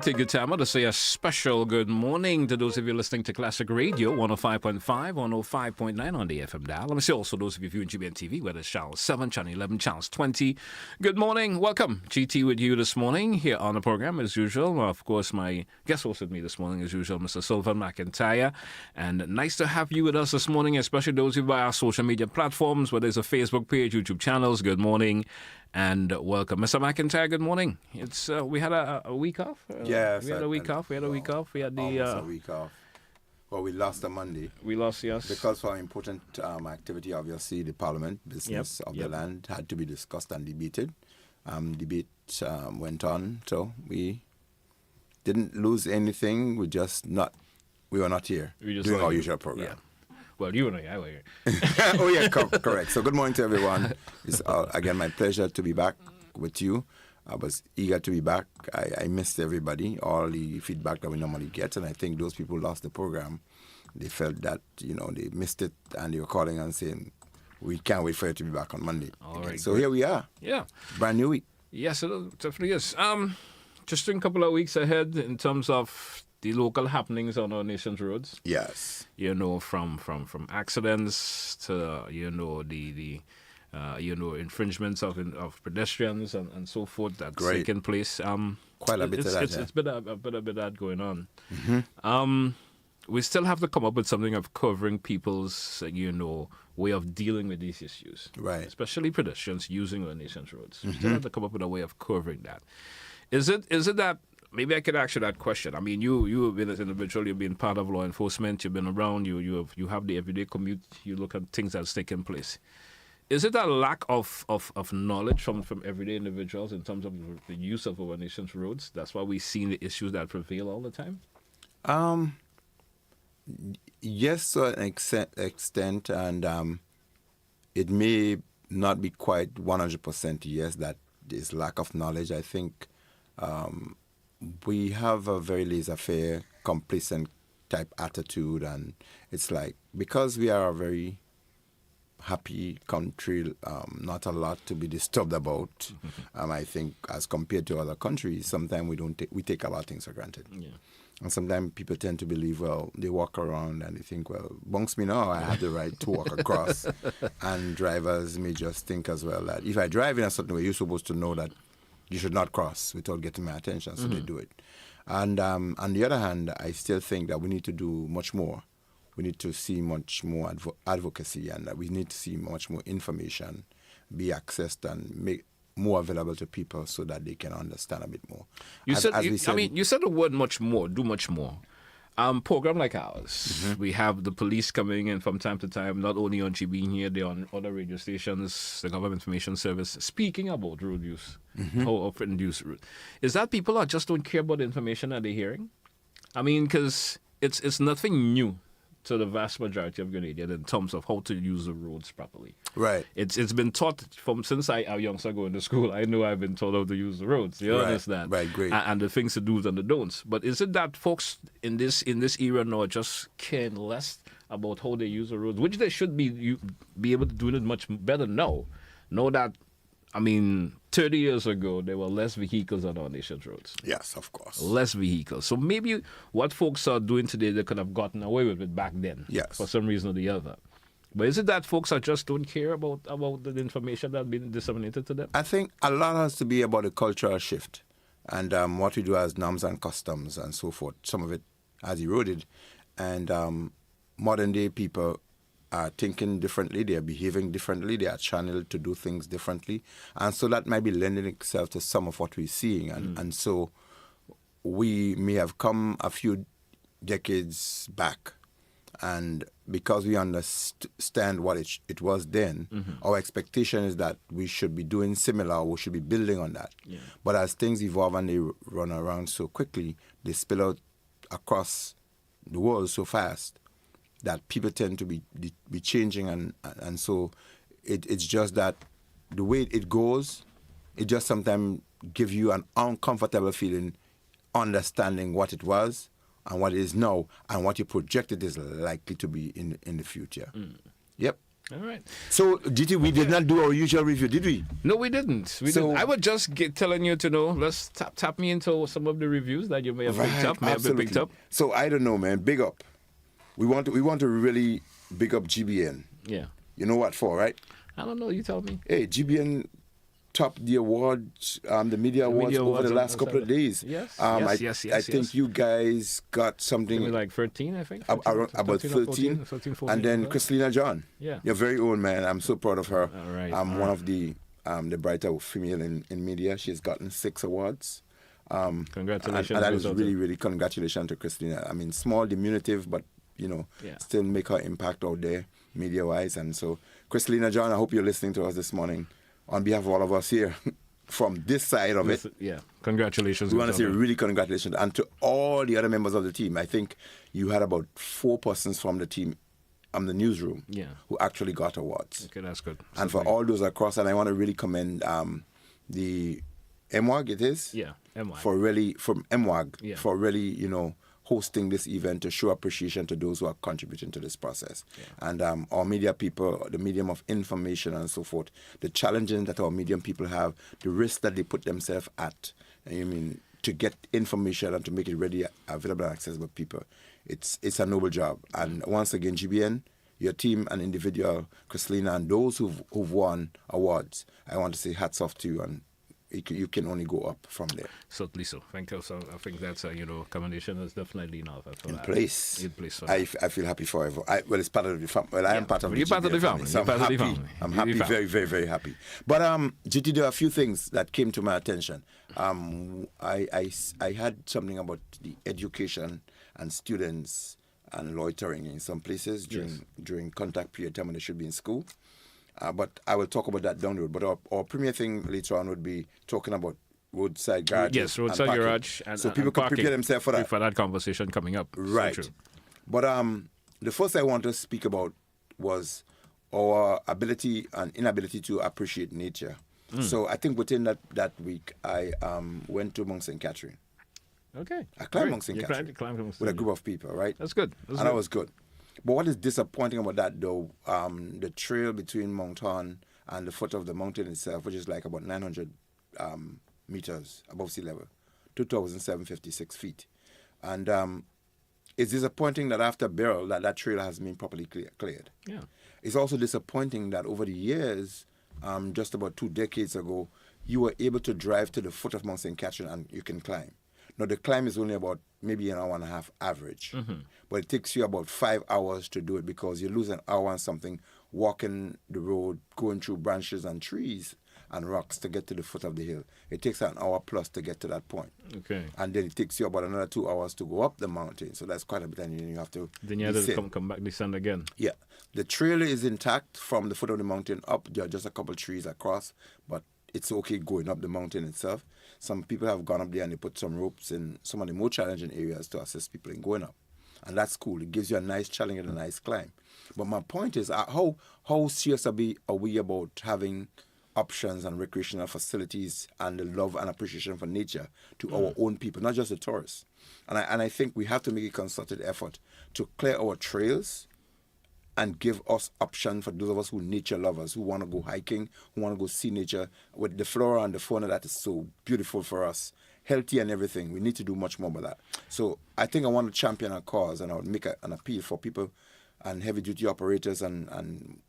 take your time out to say a special good morning to those of you listening to Classic Radio 105.5, 105.9 on the FM dial. Let me say also those of you viewing GBN TV, whether it's Channel 7, Channel 11, Channel 20. Good morning. Welcome. GT with you this morning here on the program as usual. Of course, my guest host with me this morning as usual, Mr. Sylvan McIntyre. And nice to have you with us this morning, especially those of you via our social media platforms, whether it's a Facebook page, YouTube channels. Good morning. And welcome, Mr. McIntyre. Good morning. It's we had a week off. Yes, we had a week off. We had a week off. We had a week off. Well, we lost a Monday. We lost, yes, because for important activity. Obviously, the Parliament business of the land had to be discussed and debated. Debate went on, so we didn't lose anything. We were not here doing our usual program. Yeah. Well, you and I were here. Oh, yeah, correct. So good morning to everyone. It's again my pleasure to be back with you. I was eager to be back. I missed everybody, all the feedback that we normally get, and I think those people lost the program. They felt that, they missed it, and they were calling and saying, we can't wait for you to be back on Monday. All right. So here we are. Yeah. Brand new week. Yes, it definitely is. Just in a couple of weeks ahead in terms of the local happenings on our nation's roads. Yes. From accidents to, the infringements of pedestrians and so forth that's taking place. Quite a bit of that. It's been a bit of that going on. Mm-hmm. We still have to come up with something of covering people's, way of dealing with these issues. Right. Especially pedestrians using our nation's roads. Mm-hmm. We still have to come up with a way of covering that. Is it that, maybe I could ask you that question. I mean, you have been as an individual, you've been part of law enforcement, you've been around, you have the everyday commute, you look at things that's taking place. Is it a lack of knowledge from everyday individuals in terms of the use of our nation's roads? That's why we've seen the issues that prevail all the time? Yes, to an extent, and it may not be quite 100% yes that there's lack of knowledge. I think we have a very laissez-faire, complacent type attitude, and it's like, because we are a very happy country, not a lot to be disturbed about. I think as compared to other countries, sometimes we take a lot of things for granted. Yeah. And sometimes people tend to believe, well, they walk around and they think, well, bunks me now, I have the right to walk across. And drivers may just think as well that if I drive in a certain way, you're supposed to know that you should not cross without getting my attention, so they do it. And on the other hand, I still think that we need to do much more. We need to see much more advocacy, and we need to see much more information be accessed and make more available to people so that they can understand a bit more. You said the word much more, do much more. Program like ours, we have the police coming in from time to time, not only on GBN here, they're on other radio stations, the Government Information Service, speaking about road use, how often use road. Is that people just don't care about the information that they're hearing? I mean, because it's nothing new to the vast majority of Grenadians in terms of how to use the roads properly. Right. It's been taught since I was youngster going to school. I know I've been taught how to use the roads. You understand? Right, great. And the things to do's and the don'ts. But is it that folks in this era now just care less about how they use the roads, which they should be able to do it much better now? Know that, 30 years ago, there were less vehicles on our nation's roads. Yes, of course. Less vehicles. So maybe what folks are doing today, they could have gotten away with it back then. Yes. For some reason or the other. But is it that folks just don't care about the information that's been disseminated to them? I think a lot has to be about a cultural shift and what we do as norms and customs and so forth. Some of it has eroded. And modern day people are thinking differently, they are behaving differently, they are channeled to do things differently. And so that might be lending itself to some of what we're seeing. And so we may have come a few decades back, and because we understand what it was then, our expectation is that we should be doing similar, or we should be building on that. Yeah. But as things evolve and they run around so quickly, they spill out across the world so fast that people tend to be changing, and so it's just that the way it goes, it just sometimes gives you an uncomfortable feeling understanding what it was and what it is now and what you project it is likely to be in the future. Yep. All right. So, GT, we did not do our usual review, did we? No, we didn't. I was just telling you to know. Let's tap me into some of the reviews that you may have picked up. So I don't know, man. Big up. We want to really big up GBN. Yeah. You know what for, right? I don't know. You tell me. Hey, GBN topped the awards, the media awards over the last couple of days. Yes. I think you guys got something like 13, I think. 13, about 13. 14, and then Christina John. Yeah. Your very own, man. I'm so proud of her. All right. One of the brighter female in media. She's gotten 6 awards. Congratulations. And that is really, really congratulations to Christina. I mean, small, diminutive, but, still make her impact out there media-wise. And so, Christina John, I hope you're listening to us this morning. On behalf of all of us here, from this side of it, congratulations. We want to say really congratulations. And to all the other members of the team, I think you had about 4 persons from the team, the newsroom, who actually got awards. Okay, that's good. And for all those across, and I want to really commend the MWAG, it is? Yeah, MWAG. For really, hosting this event to show appreciation to those who are contributing to this process. Yeah. And our media people, the medium of information and so forth, the challenges that our medium people have, the risk that they put themselves at, to get information and to make it ready, available and accessible to people. It's a noble job. And once again, GBN, your team and individual, Christina, and those who've won awards, I want to say hats off to you, and you can only go up from there. Certainly so. Thank you. So I think that's commendation is definitely enough. In place. I feel happy forever. It's part of the family. Well, I am part of the You're part of the family. So I'm happy, very, very, very happy. But GT, there are a few things that came to my attention. I had something about the education and students and loitering in some places during contact period time when they should be in school. But I will talk about that down the road. But our premier thing later on would be talking about roadside garage. Yes, roadside garage. So people can prepare themselves for that. For that conversation coming up. Right. So but the first I want to speak about was our ability and inability to appreciate nature. So I think within that week, I went to Mount St. Catherine. Okay. I climbed Mount St. Catherine with a group of people, right? That's good. That was good. But what is disappointing about that, though, the trail between Mount Horn and the foot of the mountain itself, which is like about 900 meters above sea level, 2,756 feet. And it's disappointing that after Beryl, that trail has been properly cleared. Yeah. It's also disappointing that over the years, just about 2 decades ago, you were able to drive to the foot of Mount St. Catherine and you can climb. Now, the climb is only about maybe an hour and a half average. But it takes you about 5 hours to do it because you lose an hour and something walking the road, going through branches and trees and rocks to get to the foot of the hill. It takes an hour plus to get to that point. Okay. And then it takes you about another 2 hours to go up the mountain. So that's quite a bit, and you have to Then you have to come back, descend again. Yeah. The trail is intact from the foot of the mountain up. There are just a couple trees across, but it's okay going up the mountain itself. Some people have gone up there and they put some ropes in some of the more challenging areas to assist people in going up. And that's cool. It gives you a nice challenge and a nice climb. But my point is, how serious are we about having options and recreational facilities and the love and appreciation for nature to our own people, not just the tourists? And I think we have to make a concerted effort to clear our trails and give us options for those of us who nature lovers, who want to go hiking, who want to go see nature with the flora and the fauna that is so beautiful for us, healthy and everything. We need to do much more about that. So I think I want to champion a cause, and I would make an appeal for people and heavy-duty operators and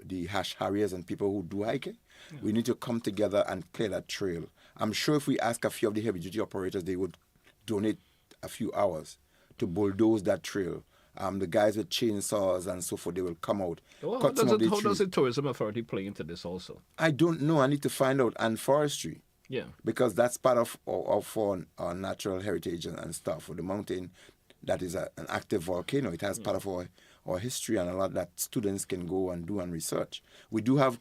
the harriers and people who do hiking. Yeah. We need to come together and clear that trail. I'm sure if we ask a few of the heavy-duty operators, they would donate a few hours to bulldoze that trail. The guys with chainsaws and so forth, they will come out. Well, how does the tourism authority play into this also? I don't know. I need to find out. And forestry. Yeah. Because that's part of our natural heritage and stuff. The mountain, that is an active volcano. It has part of our history and a lot that students can go and do and research. We do have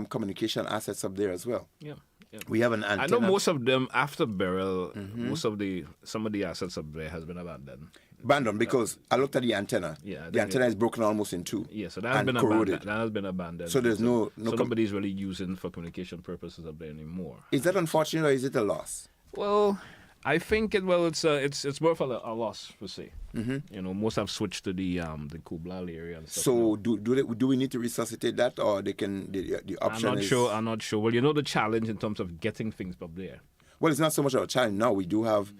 communication assets up there as well. Yeah. Yeah. We have an antenna. I know most of them after Beryl, some of the assets up there has been abandoned. Abandoned because I looked at the antenna. Yeah, the antenna is broken almost in two. Yeah, so that has been abandoned. That has been abandoned. So there's no nobody's really using for communication purposes up there anymore. Is that unfortunate or is it a loss? Well, I think it's more of a loss per se. You know, most have switched to the Kublai area and stuff. So do we need to resuscitate that, or they can the option is? I'm not sure. Well, you know the challenge in terms of getting things up there. Well, it's not so much of a challenge now. We do have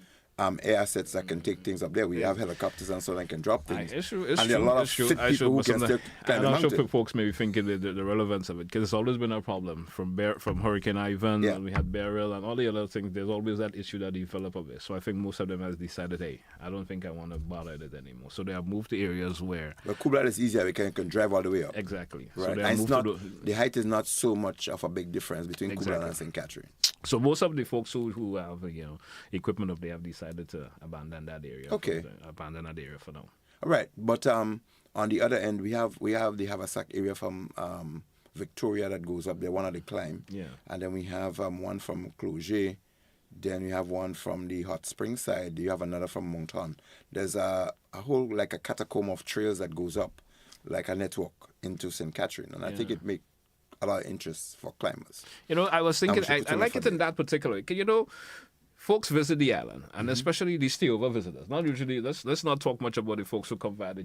air assets that can take things up there. We have helicopters and so on that can drop things. It's true. And there are a lot of fit people who can still climb the I'm mountain. sure folks may be thinking the relevance of it, because it's always been a problem from Hurricane Ivan, and we had Beryl and all the other things. There's always that issue that develop of it. So I think most of them has decided, hey, I don't think I want to bother it anymore. So they have moved to areas where. But Kublai is easier. We can drive all the way up. Exactly. Right. So they And have it's moved not, the height is not so much of a big difference between Kublai and St. Catherine. So most of the folks who have equipment up there have decided to abandon that area. Okay. Abandon that area for now. All right, but on the other end, we have the Haversack area from Victoria that goes up there, one of the climb. Yeah. And then we have one from Cloget. Then we have one from the Hot Spring side. You have another from Mount Hunt. There's a whole like a catacomb of trails that goes up like a network into St. Catherine, and I think it makes a lot of interest for climbers. You know, I was thinking, I like it in that particular. You know, folks visit the island, and especially the stayover visitors. Not usually. Let's not talk much about the folks who come via the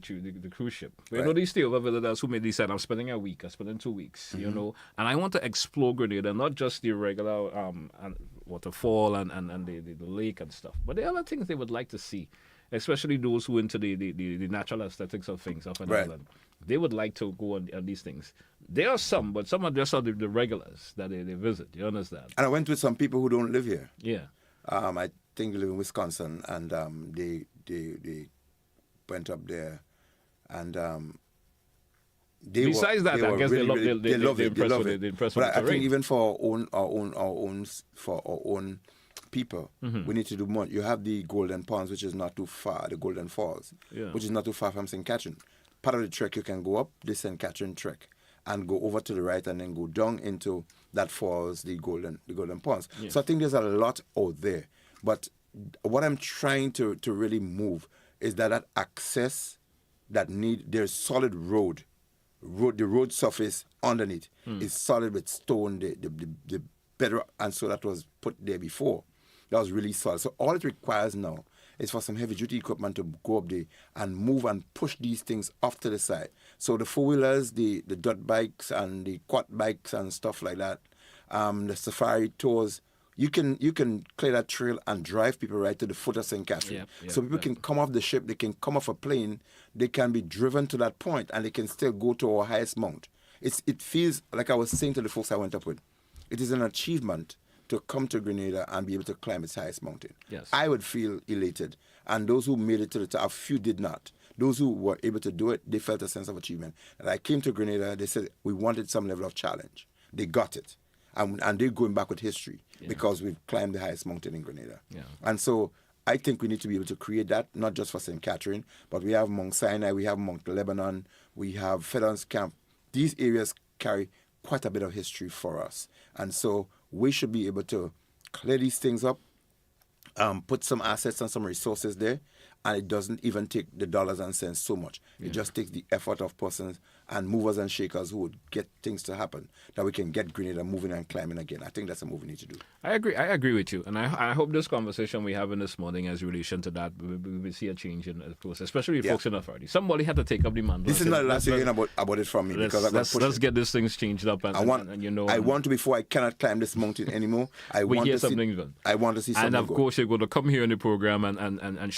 cruise ship. You know, these stayover visitors who may decide, I'm spending a week, I'm spending 2 weeks. You know, and I want to explore Grenada, not just the regular waterfall and the lake and stuff, but the other things they would like to see. Especially those who into the natural aesthetics of things of an island. They would like to go on these things. There are some, but some are just the regulars that they visit. You understand? And I went with some people who don't live here. Yeah. I think they live in Wisconsin, and they went up there, and they besides were, that, they I were guess really, they love it. They love it. But I think even for our own people, we need to do more. You have the Golden Ponds, which is not too far, the Golden Falls, which is not too far from St. Catherine. Part of the trek, you can go up the St. Catherine trek and go over to the right and then go down into that falls, the Golden Ponds. Yeah. So I think there's a lot out there. But what I'm trying to really move is that access that there's solid road. The road surface underneath is solid with stone, the bedrock, and so that was put there before. That was really solid. So all it requires now is for some heavy-duty equipment to go up there and move and push these things off to the side. So the four-wheelers, the dirt bikes and the quad bikes and stuff like that, the safari tours, you can clear that trail and drive people right to the foot of St. Catherine. So people can come off the ship, they can come off a plane, they can be driven to that point, and they can still go to our highest mount. It feels, like I was saying to the folks I went up with, it is an achievement to come to Grenada and be able to climb its highest mountain. Yes. I would feel elated. And those who made it to the top, a few did not. Those who were able to do it, they felt a sense of achievement. And I came to Grenada, they said, we wanted some level of challenge. They got it. And they're going back with history because we've climbed the highest mountain in Grenada. Yeah. And so I think we need to be able to create that, not just for St. Catherine, but we have Mount Sinai, we have Mount Lebanon, we have Fedon's Camp. These areas carry quite a bit of history for us. And so we should be able to clear these things up, put some assets and some resources there, and it doesn't even take the dollars and cents so much. It just takes the effort of persons and movers and shakers who would get things to happen, that we can get Grenada moving and climbing again. I think that's a move we need to do. I agree with you. And I hope this conversation we have in this morning as relation to that, we see a change in the process, especially folks in authority. Somebody had to take up the mantle. This is not the last thing about it from me. Let's get these things changed up. And, I want to, before I cannot climb this mountain anymore, I want to see something. I want to see something. And of course, you're going to come here in the program and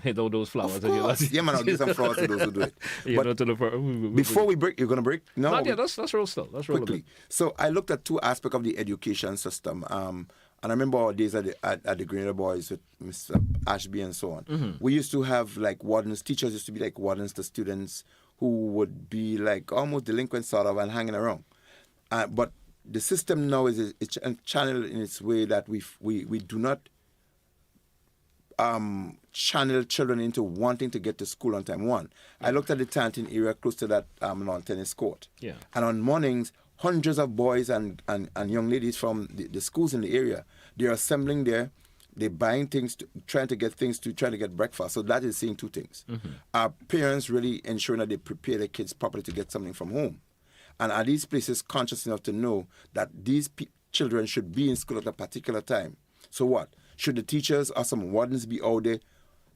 hit all those flowers. Of course. Yeah, man, I'll give some flowers to those who do it. Before we break, you're going to break? No. Not yet. Let's roll still. Let's roll quickly. So I looked at two aspects of the education system. And I remember our days at the Grenada Boys with Mr. Ashby and so on. Mm-hmm. We used to have like wardens. Teachers used to be like wardens to students who would be like almost delinquent sort of and hanging around. But the system now is channeled in its way that we do not channel children into wanting to get to school on time. I looked at the Tantin area close to that lawn tennis court. Yeah. And on mornings, hundreds of boys and young ladies from the schools in the area, they're assembling there, they're buying things, trying to get breakfast. So that is saying two things. Mm-hmm. Our parents really ensuring that they prepare their kids properly to get something from home. And are these places conscious enough to know that these children should be in school at a particular time? So what? Should the teachers or some wardens be out there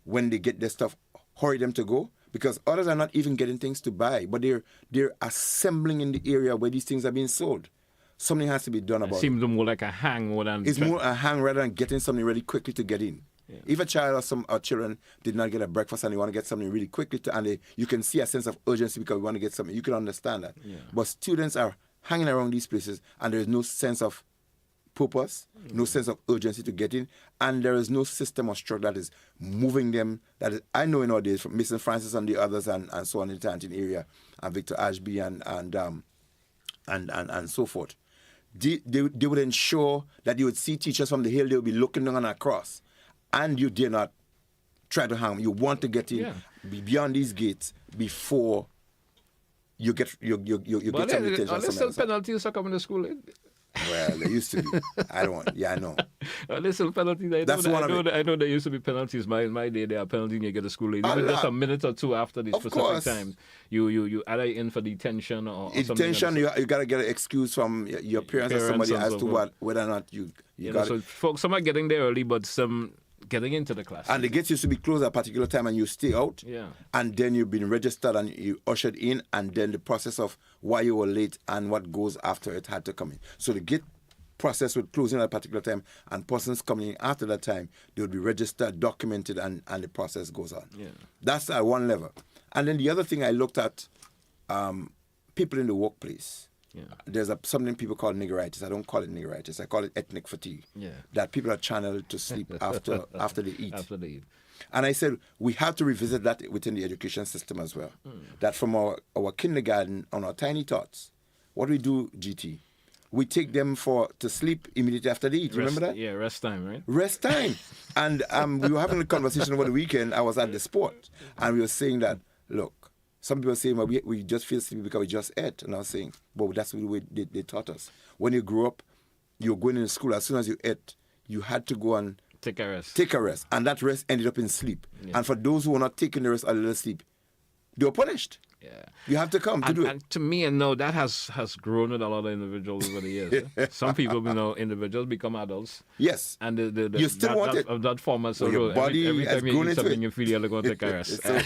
when they get their stuff, hurry them to go? Because others are not even getting things to buy, but they're assembling in the area where these things are being sold. Something has to be done about it. It seems more like a hang more than... It's more a hang rather than getting something really quickly to get in. Yeah. If a child or children did not get a breakfast and they want to get something really quickly, you can see a sense of urgency because we want to get something. You can understand that. Yeah. But students are hanging around these places and there is no sense of purpose, no sense of urgency to get in, and there is no system or structure that is moving them. I know nowadays from Mr. Francis and the others and so on in the Tantin area, and Victor Ashby and so forth. They would ensure that you would see teachers from the hill, they would be looking down across, and you dare not try to hang them. You want to get in beyond these gates before you get some detention. There's still penalties for coming to school. Well, there used to be. I know. There's still penalties. I know there used to be penalties. My day, there are penalties when you get to school. Even just a minute or two after the specific time, you either in for detention or something. Detention, you got to get an excuse from your parents or somebody as to whether or not you got so folks, some are getting there early, but some getting into the class. And the gates used to be closed at a particular time and you stay out. Yeah. And then you've been registered and you ushered in, and then the process of why you were late and what goes after it had to come in. So the gate process would close in at a particular time, and persons coming in after that time, they would be registered, documented, and the process goes on. Yeah. That's at one level. And then the other thing I looked at, people in the workplace. Yeah. There's something people call niggeritis. I don't call it niggeritis. I call it ethnic fatigue. Yeah. That people are channeled to sleep after they eat. After they eat. And I said we have to revisit that within the education system as well. That from our kindergarten on our tiny tots, what we do, GT, we take them to sleep immediately after they eat. Remember that? Yeah, rest time, right? Rest time. And we were having a conversation over the weekend. I was at the sport, and we were saying that, look, some people are saying, well, we just feel sleepy because we just ate. And I was saying, but that's the way they taught us. When you grew up, you were going into school. As soon as you ate, you had to go and take a rest. Take a rest. And that rest ended up in sleep. Yeah. And for those who were not taking the rest or little sleep, they were punished. Yeah. You have to come to do it. And to me, that has grown with a lot of individuals over the years. Some people, individuals become adults. Yes. And you still want it. Of that format. So your body every time you eat something, it. you feel you're going to take a rest. So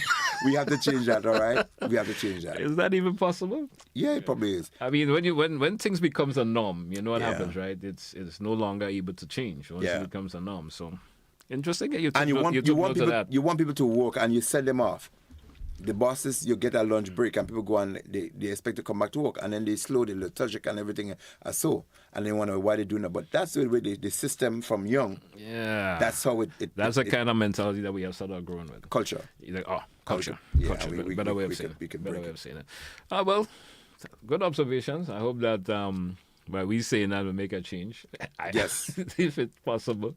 we have to change that, all right? We have to change that. Is that even possible? Yeah, it probably is. I mean, when things becomes a norm, you know what happens, right? It's no longer able to change once it becomes a norm. So interesting. You want people to work and you send them off. The bosses, you get a lunch break and people go and they expect to come back to work, and then they slow, they're lethargic and everything and they wonder why they're doing that. But that's the way the system from young. Yeah. That's how that's the kind of mentality that we have started growing with. Culture. You're like, culture. Yeah, culture. Better way of saying it. Well, good observations. I hope that by we saying that will make a change. Yes. If it's possible.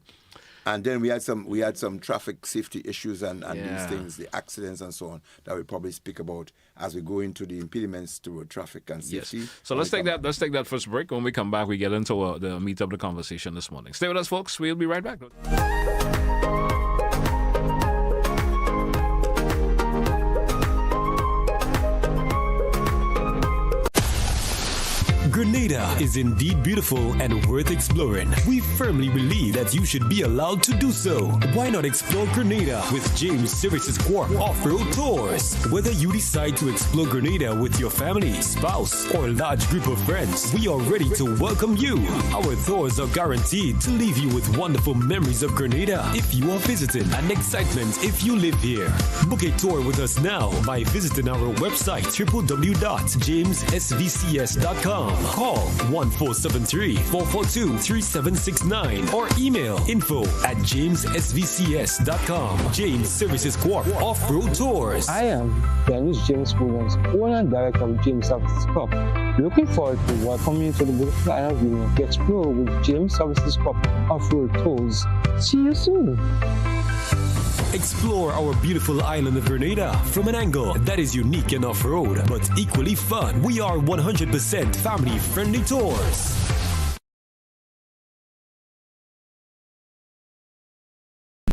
And then we had some traffic safety issues and these things, the accidents and so on, that we'll probably speak about as we go into the impediments to traffic and safety. Yes. So let's take that first break. When we come back, we get into the meat of the conversation this morning. Stay with us, folks. We'll be right back. Grenada is indeed beautiful and worth exploring. We firmly believe that you should be allowed to do so. Why not explore Grenada with James Services Corp Off-Road Tours? Whether you decide to explore Grenada with your family, spouse, or large group of friends, we are ready to welcome you. Our tours are guaranteed to leave you with wonderful memories of Grenada if you are visiting, and excitement if you live here. Book a tour with us now by visiting our website www.jamessvcs.com. Call 1473-442-3769 or email info@jamessvcs.com. James Services Corp Off-Road Tours. I am Dennis James Williams, owner and director of James Services Corp. Looking forward to welcoming you to the beautiful island of Union to explore with James Services Corp Off-Road Tours. See you soon. Explore our beautiful island of Grenada from an angle that is unique and off-road, but equally fun. We are 100% family-friendly tours.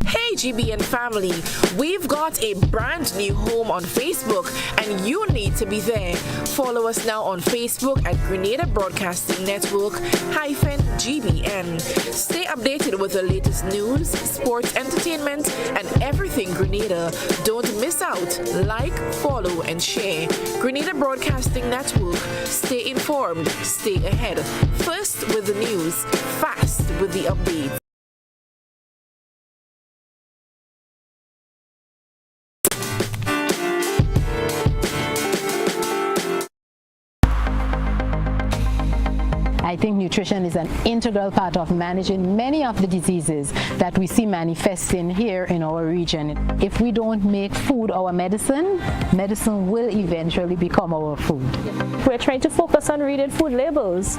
Hey GBN family, we've got a brand new home on Facebook and you need to be there. Follow us now on Facebook at Grenada Broadcasting Network -GBN. Stay updated with the latest news, sports, entertainment, and everything Grenada. Don't miss out. Like, follow, and share. Grenada Broadcasting Network. Stay informed. Stay ahead. First with the news. Fast with the updates. I think nutrition is an integral part of managing many of the diseases that we see manifesting here in our region. If we don't make food our medicine, medicine will eventually become our food. We're trying to focus on reading food labels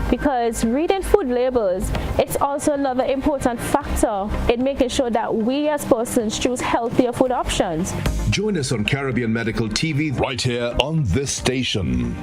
because reading food labels, it's also another important factor in making sure that we as persons choose healthier food options. Join us on Caribbean Medical TV right here on this station.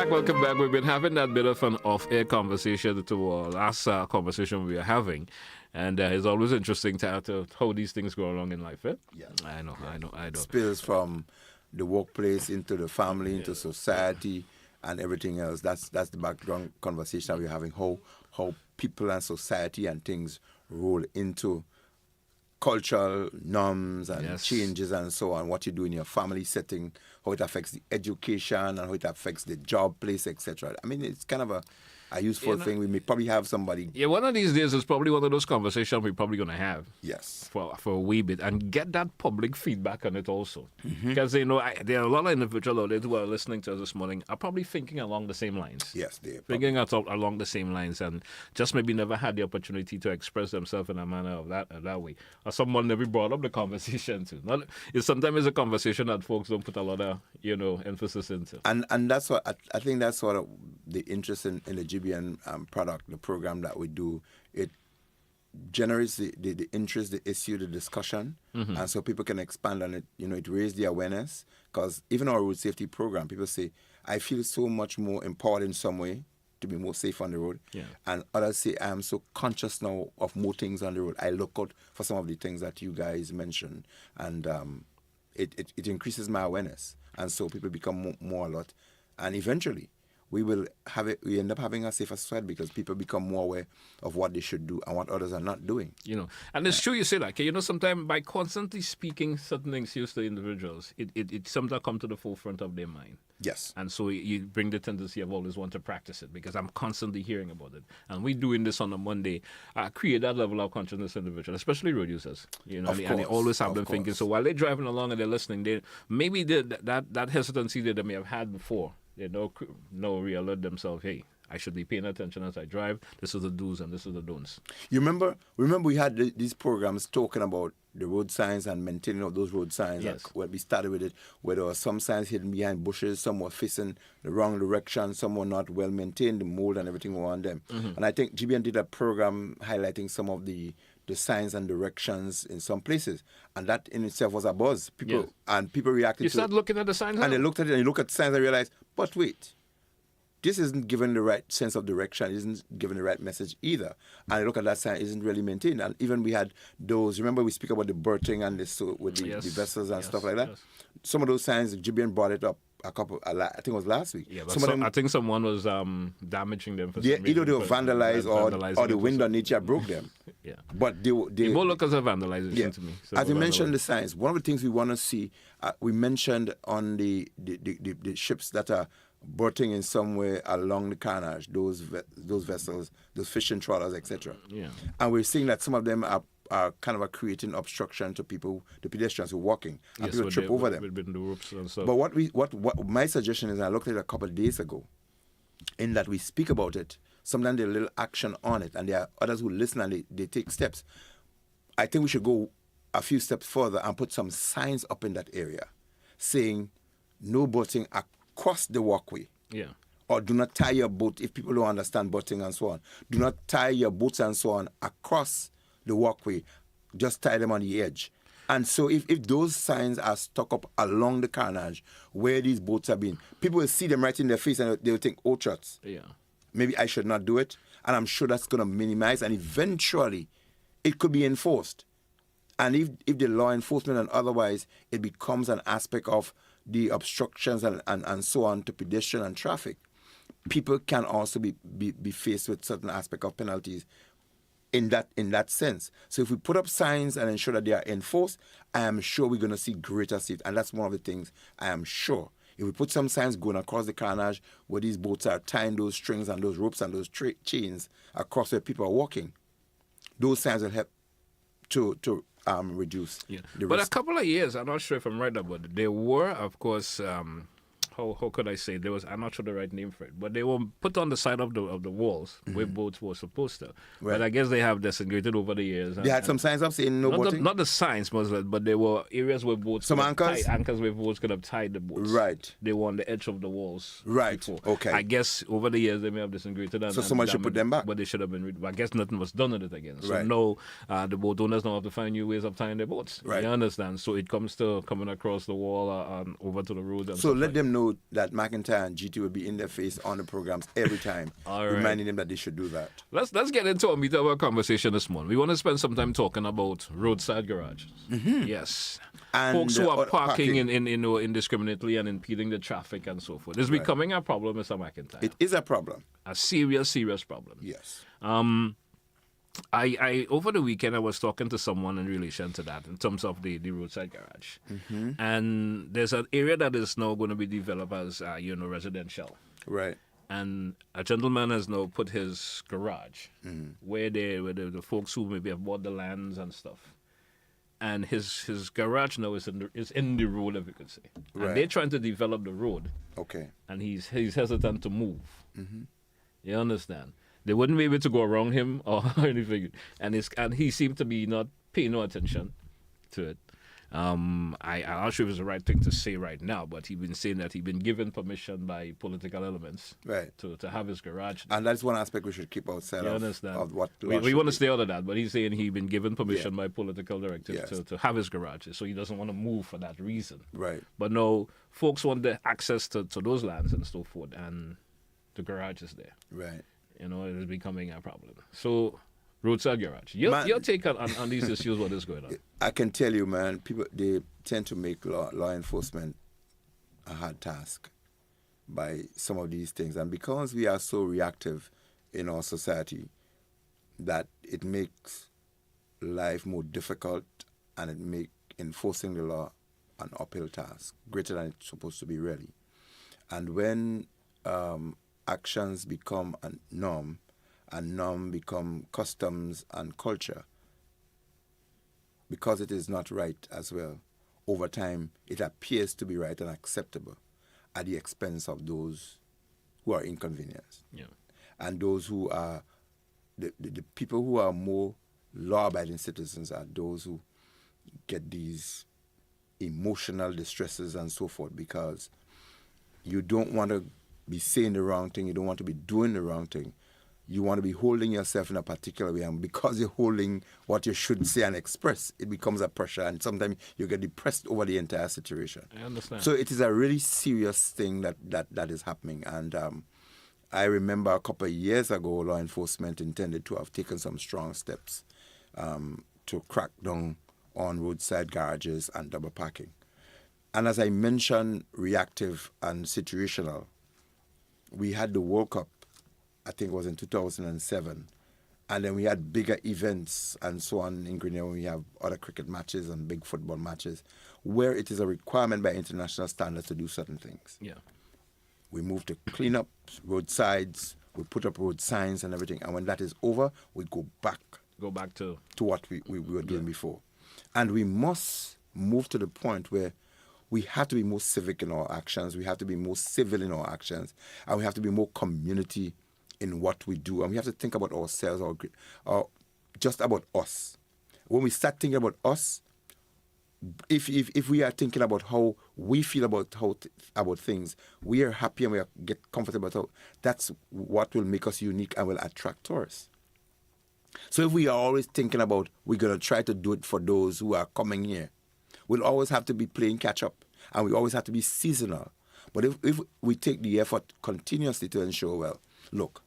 Welcome back. We've been having that bit of an off-air conversation to last conversation we were having. And it's always interesting to how these things go along in life, eh? Yes. I know. Spills from the workplace into the family, into society, and everything else. That's the background conversation we're having, how people and society and things roll into cultural norms and changes and so on, what you do in your family setting, how it affects the education and how it affects the job place, etc. I mean, it's kind of a useful thing. We may probably have somebody. Yeah, one of these days is probably one of those conversations we're probably going to have. Yes. For a wee bit and get that public feedback on it also. Because, there are a lot of individuals out there who are listening to us this morning are probably thinking along the same lines. Yes, they are. Thinking along the same lines and just maybe never had the opportunity to express themselves in a manner of that way. Or someone never brought up the conversation to. Sometimes it's a conversation that folks don't put a lot of, emphasis into. And that's what I think that's sort of the interest in the GBN product, the program that we do. It generates the interest, the issue, the discussion, and so people can expand on it. It raises the awareness, because even our road safety program, people say, I feel so much more empowered in some way to be more safe on the road. Yeah. And others say, I am so conscious now of more things on the road. I look out for some of the things that you guys mentioned, and it increases my awareness. And so people become more alert. And eventually, we end up having a safer society because people become more aware of what they should do and what others are not doing. And it's true you say that. Sometimes by constantly speaking certain things used to individuals, it sometimes comes to the forefront of their mind. Yes. And so you bring the tendency of always want to practice it because I'm constantly hearing about it. And we doing this on a Monday, create that level of consciousness in individuals, especially road users. And they always have them thinking. So while they're driving along and they're listening, maybe that hesitancy that they may have had before, they re-alert themselves, hey, I should be paying attention as I drive. This is the do's and this is the don'ts. You remember we had these programs talking about the road signs and maintaining of those road signs. Yes. When we started with it, where there were some signs hidden behind bushes, some were facing the wrong direction, some were not well maintained, the mold and everything were on them. And I think GBN did a program highlighting some of the signs and directions in some places, and that in itself was a buzz. People reacted. You start looking at the signs, and they looked at it, and you look at the signs and realize, but wait, this isn't given the right sense of direction, it isn't given the right message either. And I look at that sign, it isn't really maintained. And even we had those, remember we speak about the berthing and with the vessels and stuff like that? Yes. Some of those signs, GBN brought it up I think it was last week. Yeah, but I think someone was damaging them for some reason. Either they were vandalized or the wind or nature broke them. Yeah. But they both look as a vandalization to me. So as you mentioned the signs, one of the things we want to see, we mentioned on the ships that are berthing in some way along the carnage, those vessels, those fishing trawlers, etc. Yeah. And we're seeing that some of them are kind of creating obstruction to people, the pedestrians who are walking, and people trip over them. The ropes and stuff. But what my suggestion is, and I looked at it a couple of days ago, in that we speak about it, sometimes there's a little action on it, and there are others who listen and they take steps. I think we should go a few steps further and put some signs up in that area saying no boating across the walkway. Yeah. or do not tie your boat, if people don't understand boating and so on, do not tie your boats and so on across the walkway. Just tie them on the edge. And so if those signs are stuck up along the carnage where these boats have been, people will see them right in their face and they'll think, oh, shucks, maybe I should not do it. And I'm sure that's going to minimize, and eventually it could be enforced. And if the law enforcement and otherwise, it becomes an aspect of the obstructions and so on to pedestrian and traffic, people can also be faced with certain aspect of penalties in that sense. So if we put up signs and ensure that they are enforced, I am sure we're going to see greater safety. And that's one of the things I am sure. If we put some signs going across the carnage where these boats are tying those strings and those ropes and those chains across where people are walking, those signs will help to reduce the But risk. a couple of years, I'm not sure if I'm right about it, there were, of course, how could I say, there was, I'm not sure the right name for it, but they were put on the side of the walls where boats were supposed to. Right. But I guess they have disintegrated over the years. They had some signs up saying no boating? Not the signs, but there were areas where boats Some anchors? anchors where boats could have tied the boats. Right. They were on the edge of the walls. Right. Before. Okay. I guess over the years they may have disintegrated. So someone should put them back. But they should have been. I guess nothing was done with it again. So Right. no, the boat owners now have to find new ways of tying their boats. Right. You understand? So it comes to coming across the wall and over to the road. And So stuff let like them know that McIntyre and GT will be in their face on the programs every time, All right. reminding them that they should do that. Let's get into a meat of our conversation this morning. We want to spend some time talking about roadside garages. Yes. And Folks who are parking. parking indiscriminately and impeding the traffic and so forth. It's becoming a problem, Mr. McIntyre. It is a problem. A serious problem. Yes. I over the weekend I was talking to someone in relation to that in terms of the roadside garage, and there's an area that is now going to be developed as residential, Right. and a gentleman has now put his garage where the folks who maybe have bought the lands and stuff, and his garage now is in the road, if you could say, Right. and they're trying to develop the road, Okay. and he's hesitant to move. You understand? They wouldn't be able to go around him or anything, and he seemed to be not paying no attention to it. I'm not sure if it's the right thing to say right now, but he's been saying that he's been given permission by political elements Right. to have his garage there. And that's one aspect we should keep outside You of, understand? of what the we law should want to be. stay out of that, but he's saying he's been given permission by political directives Yes. to have his garage, so he doesn't want to move for that reason. Right. But no, folks want the access to those lands and so forth, and the garage is there. Right. It is becoming a problem. So, roadside garage. Your take on these issues, what is going on? I can tell you, man, people, they tend to make law enforcement a hard task by some of these things. And because we are so reactive in our society, that it makes life more difficult, and it make enforcing the law an uphill task, greater than it's supposed to be, really. And when actions become a norm, and norm become customs and culture, because it is not right as well, over time it appears to be right and acceptable at the expense of those who are inconvenienced. Yeah. And those who are, the people who are more law-abiding citizens are those who get these emotional distresses and so forth, because you don't want to be saying the wrong thing, you don't want to be doing the wrong thing. You want to be holding yourself in a particular way, and because you're holding what you should say and express, it becomes a pressure, and sometimes you get depressed over the entire situation. I understand. So it is a really serious thing that is happening, and I remember a couple of years ago, law enforcement intended to have taken some strong steps to crack down on roadside garages and double parking. And as I mentioned, reactive and situational, we had the World Cup, I think it was in 2007, and then we had bigger events and so on in Grenada. We have other cricket matches and big football matches where it is a requirement by international standards to do certain things. Yeah. We moved to clean up roadsides, we put up road signs and everything, and when that is over, we go back to what we were doing before. And we must move to the point where we have to be more civic in our actions, we have to be more civil in our actions, and we have to be more community in what we do. And we have to think about ourselves, or just about us. When we start thinking about us, if we are thinking about how we feel about about things, we are happy and get comfortable about that's what will make us unique and will attract tourists. So if we are always thinking about we're going to try to do it for those who are coming here, we'll always have to be playing catch up, and we always have to be seasonal. But if we take the effort continuously to ensure, well, look,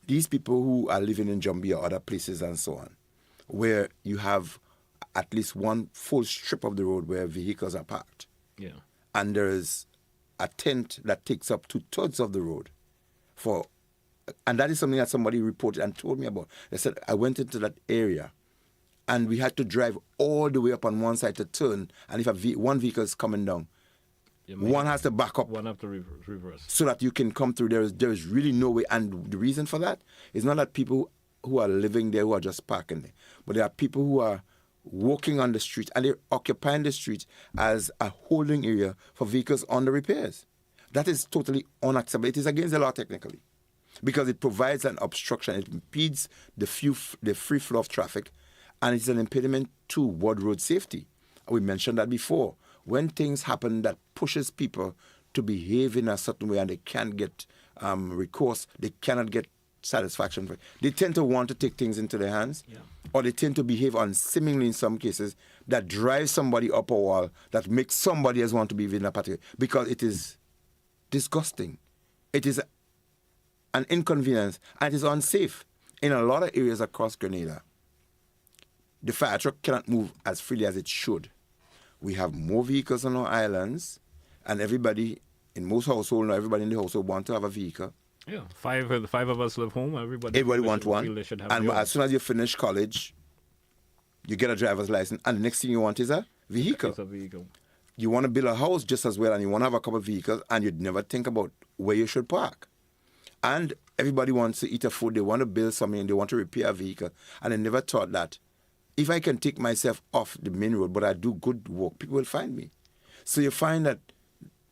these people who are living in Jumbie or other places and so on, where you have at least one full strip of the road where vehicles are parked. Yeah. And there's a tent that takes up 2/3 of the road. And that is something that somebody reported and told me about. They said, I went into that area and we had to drive all the way up on one side to turn. And if one vehicle is coming down, one has to back up. One have to reverse. So that you can come through. There is really no way. And the reason for that is not that people who are living there who are just parking there, but there are people who are walking on the street and they're occupying the street as a holding area for vehicles on the repairs. That is totally unacceptable. It is against the law technically because it provides an obstruction. It impedes the free flow of traffic, and it's an impediment to ward road safety. We mentioned that before. When things happen that pushes people to behave in a certain way and they can't get recourse, they cannot get satisfaction for it, they tend to want to take things into their hands, or they tend to behave unseemingly in some cases that drives somebody up a wall that makes somebody else want to be within a particular, because it is disgusting. It is an inconvenience and it is unsafe. In a lot of areas across Grenada, the fire truck cannot move as freely as it should. We have more vehicles on our islands, and everybody in most households, everybody in the household want to have a vehicle. Yeah, five of us live home. Everybody want one. And as soon as you finish college, you get a driver's license, and the next thing you want is a vehicle. It's a vehicle. You want to build a house just as well, and you want to have a couple of vehicles, and you'd never think about where you should park. And everybody wants to eat a food. They want to build something. They want to repair a vehicle, and they never thought that if I can take myself off the main road, but I do good work, people will find me. So you find that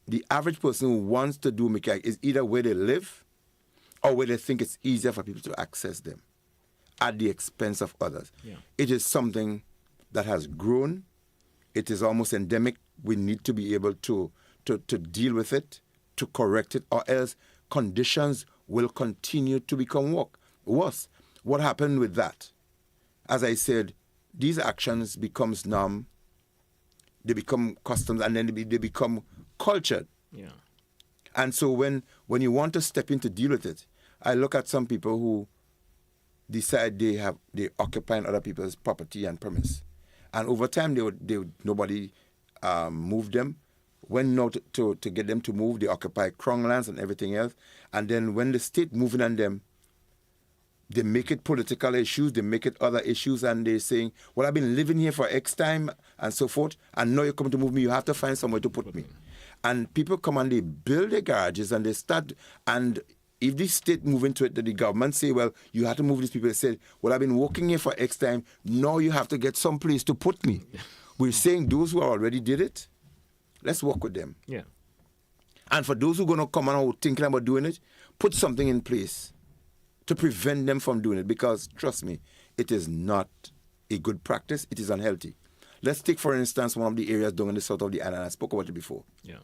the average person who wants to do mechanic is either where they live or where they think it's easier for people to access them at the expense of others. Yeah. It is something that has grown. It is almost endemic. We need to be able to deal with it, to correct it, or else conditions will continue to become worse. What happened with that? As I said, these actions becomes norm, they become customs, and then they become cultured. Yeah. And so when you want to step in to deal with it, I look at some people who decide they occupying other people's property and premise, and over time nobody moved them. When not to get them to move, they occupy crown lands and everything else. And then when the state moving on them, they make it political issues, they make it other issues, and they're saying, well, I've been living here for X time and so forth, and now you're coming to move me, you have to find somewhere to put me. And people come and they build their garages and they start, and if the state move into it, the government say, well, you have to move these people. They say, well, I've been working here for X time, now you have to get some place to put me. We're saying those who already did it, let's work with them. Yeah. And for those who are going to come and thinking about doing it, put something in place to prevent them from doing it, because, trust me, it is not a good practice. It is unhealthy. Let's take, for instance, one of the areas down in the south of the island. I spoke about it before. Yeah.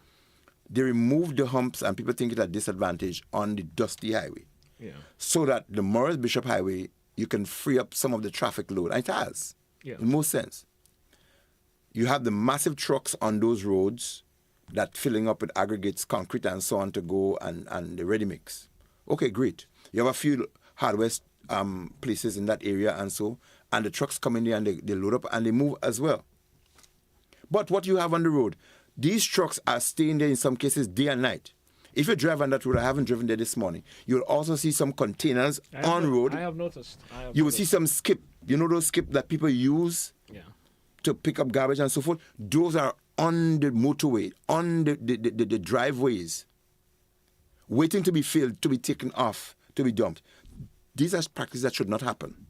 They removed the humps, and people think it's a disadvantage on the dusty highway. Yeah. So that the Morris Bishop Highway, you can free up some of the traffic load. And it has, in most sense. You have the massive trucks on those roads that filling up with aggregates, concrete, and so on to go, and the ready mix. Okay, great. You have a few hardware places in that area and the trucks come in there and they load up and they move as well. But what you have on the road, these trucks are staying there in some cases day and night. If you drive on that road, I haven't driven there this morning, you'll also see some containers on road. I have noticed. You will see some skip. You know those skip that people use to pick up garbage and so forth? Those are on the motorway, on the driveways, waiting to be filled, to be taken off, to be dumped. These are practices that should not happen.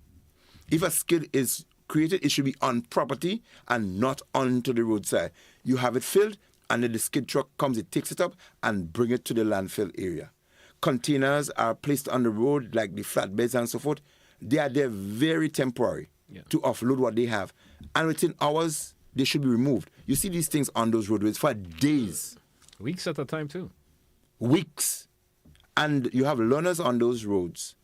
If a skid is created, it should be on property and not onto the roadside. You have it filled, and then the skid truck comes, it takes it up and bring it to the landfill area. Containers are placed on the road, like the flatbeds and so forth. They are there very temporary to offload what they have. And within hours, they should be removed. You see these things on those roadways for days. Weeks at a time, too. Weeks. And you have learners on those roads.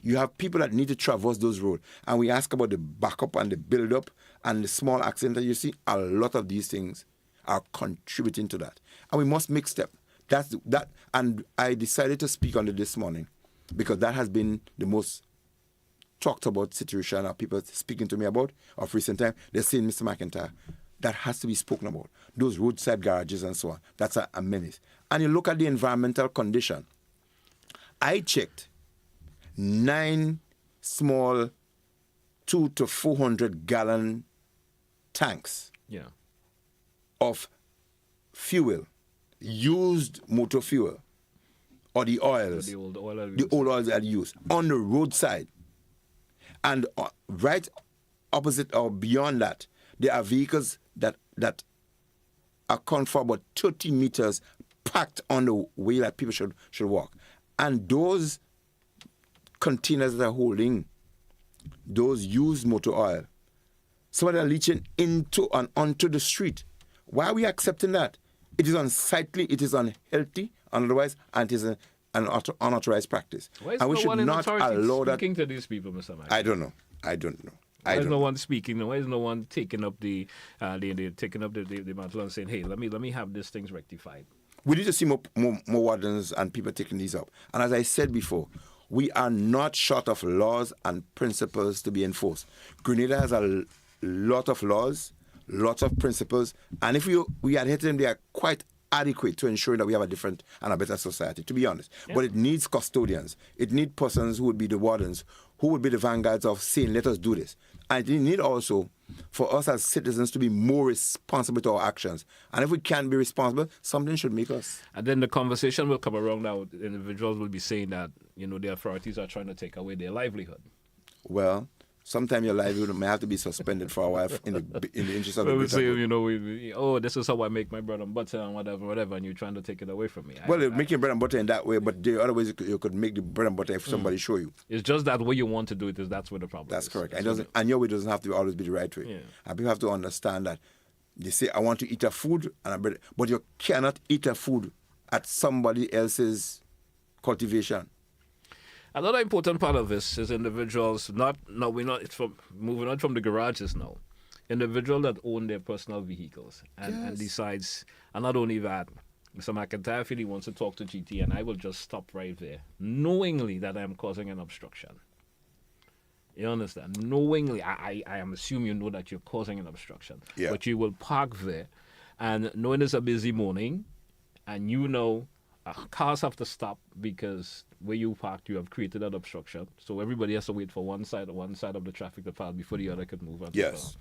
You have people that need to traverse those roads. And we ask about the backup and the build-up and the small accidents that you see. A lot of these things are contributing to that. And we must make steps. That's that. And I decided to speak on it this morning because that has been the most talked about situation that people speaking to me about of recent time. They're saying, Mr. McIntyre, that has to be spoken about. Those roadside garages and so on. That's a menace. And you look at the environmental condition. I checked 9 small 200 to 400 gallon tanks of fuel, used motor fuel, or the oils, The old oil the old oils that are used on the roadside. And right opposite or beyond that, there are vehicles that account for about 30 meters packed on the way that people should walk. And those containers that are holding those used motor oil, some of them are leaching into and onto the street. Why are we accepting that? It is unsightly, it is unhealthy, otherwise, and it is an unauthorized practice. Why is and we no should one in not authority allow that. speaking to these people, Mr. McIntyre? I don't know. Why is no one speaking? Why is no one taking up the mantle and saying, "Hey, let me have these things rectified"? We need to see more wardens and people taking these up. And as I said before, we are not short of laws and principles to be enforced. Grenada has a lot of laws, lots of principles, and if we adhere to them, they are quite adequate to ensure that we have a different and a better society, to be honest. Yeah. But it needs custodians. It needs persons who would be the wardens, who would be the vanguards of saying, let us do this. And it needs also for us as citizens to be more responsible to our actions. And if we can't be responsible, something should make us. And then the conversation will come around now. Individuals will be saying that, the authorities are trying to take away their livelihood. Well, sometimes your livelihood may have to be suspended for a while in the interest of the greater good. This is how I make my bread and butter and whatever, and you're trying to take it away from me. Well, making bread and butter in that way, but there are other ways you could make the bread and butter if somebody show you. It's just that way you want to do it, that's where the problem is. That's correct. And your way doesn't have to always be the right way. Yeah. And people have to understand that they say, I want to eat a food, and a bread, but you cannot eat a food at somebody else's cultivation. Another important part of this is individuals, moving on from the garages now, individuals that own their personal vehicles and decides, and not only that, Mr. McIntyre, if he wants to talk to GT, and I will just stop right there, knowingly that I'm causing an obstruction. You understand? Knowingly, I am assuming you know that you're causing an obstruction. Yeah. But you will park there, and knowing it's a busy morning, and cars have to stop because where you parked, you have created an obstruction. So everybody has to wait for one side of the traffic to pass before the other can move on. Yes.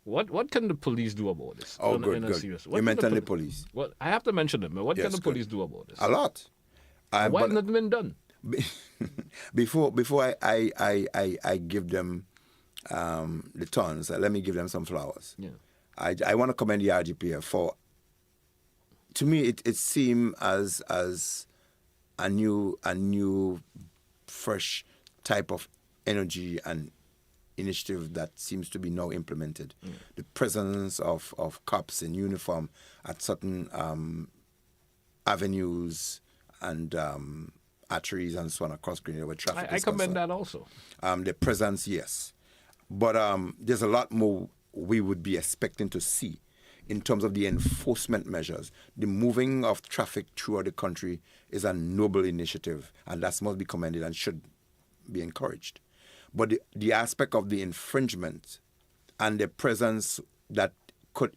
What can the police do about this? Oh, good. You mentioned the police. Well, I have to mention them. What can the police do about this? A lot. Why has nothing been done? Before I give them the tons, let me give them some flowers. Yeah. I want to commend the RGPF for. To me, it seemed as a new, fresh type of energy and initiative that seems to be now implemented. Mm. The presence of cops in uniform at certain avenues and arteries and so on across Grenada where traffic is concerned. I commend that also. The presence, yes. But there's a lot more we would be expecting to see in terms of the enforcement measures. The moving of traffic throughout the country is a noble initiative, and that must be commended and should be encouraged. But the aspect of the infringement and the presence that